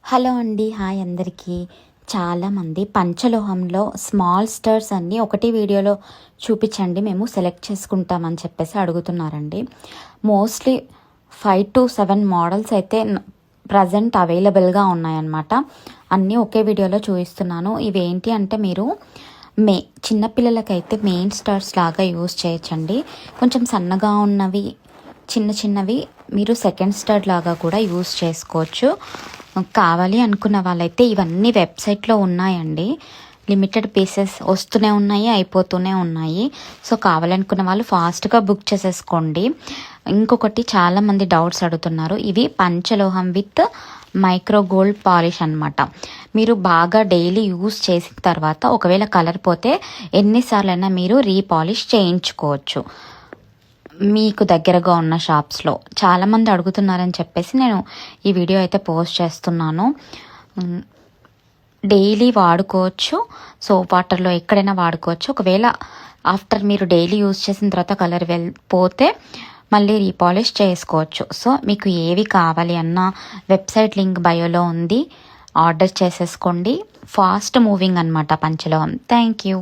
Hello అండి. Hi అందరికీ. చాలామంది పంచలోహంలో స్మాల్ స్టర్స్ అన్నీ ఒకటి వీడియోలో చూపించండి, మేము సెలెక్ట్ చేసుకుంటామని చెప్పేసి అడుగుతున్నారండి. మోస్ట్లీ 5 to 7 మోడల్స్ అయితే ప్రజెంట్ అవైలబుల్గా ఉన్నాయన్నమాట. అన్నీ ఒకే వీడియోలో చూపిస్తున్నాను. ఇవేంటి అంటే మీరు చిన్నపిల్లలకైతే మెయిన్ స్టర్స్ లాగా యూస్ చేయొచ్చండి. కొంచెం సన్నగా ఉన్నవి చిన్నవి మీరు సెకండ్ స్టడ్ లాగా కూడా యూస్ చేసుకోవచ్చు. కావాలి అనుకున్న వాళ్ళైతే ఇవన్నీ వెబ్సైట్లో ఉన్నాయండి. లిమిటెడ్ పీసెస్ వస్తూనే ఉన్నాయి, అయిపోతూనే ఉన్నాయి. సో కావాలనుకున్న వాళ్ళు ఫాస్ట్గా బుక్ చేసేసుకోండి. ఇంకొకటి చాలామంది డౌట్స్ అడుగుతున్నారు. ఇవి పంచలోహం విత్ మైక్రో గోల్డ్ పాలిష్ అనమాట. మీరు బాగా డైలీ యూస్ చేసిన తర్వాత ఒకవేళ కలర్ పోతే ఎన్నిసార్లైనా మీరు రీపాలిష్ చేయించుకోవచ్చు మీకు దగ్గరగా ఉన్న షాప్స్లో. చాలామంది అడుగుతున్నారని చెప్పేసి నేను ఈ వీడియో అయితే పోస్ట్ చేస్తున్నాను. డైలీ వాడుకోవచ్చు, సోప్ వాటర్లో ఎక్కడైనా వాడుకోవచ్చు. ఒకవేళ ఆఫ్టర్ మీరు డైలీ యూజ్ చేసిన తర్వాత కలర్ వెళ్ళిపోతే మళ్ళీ రీపాలిష్ చేసుకోవచ్చు. సో మీకు ఏవి కావాలి అన్న వెబ్సైట్ లింక్ బయోలో ఉంది, ఆర్డర్ చేసేసుకోండి. ఫాస్ట్ మూవింగ్ అనమాట పంచలోహం. Thank you.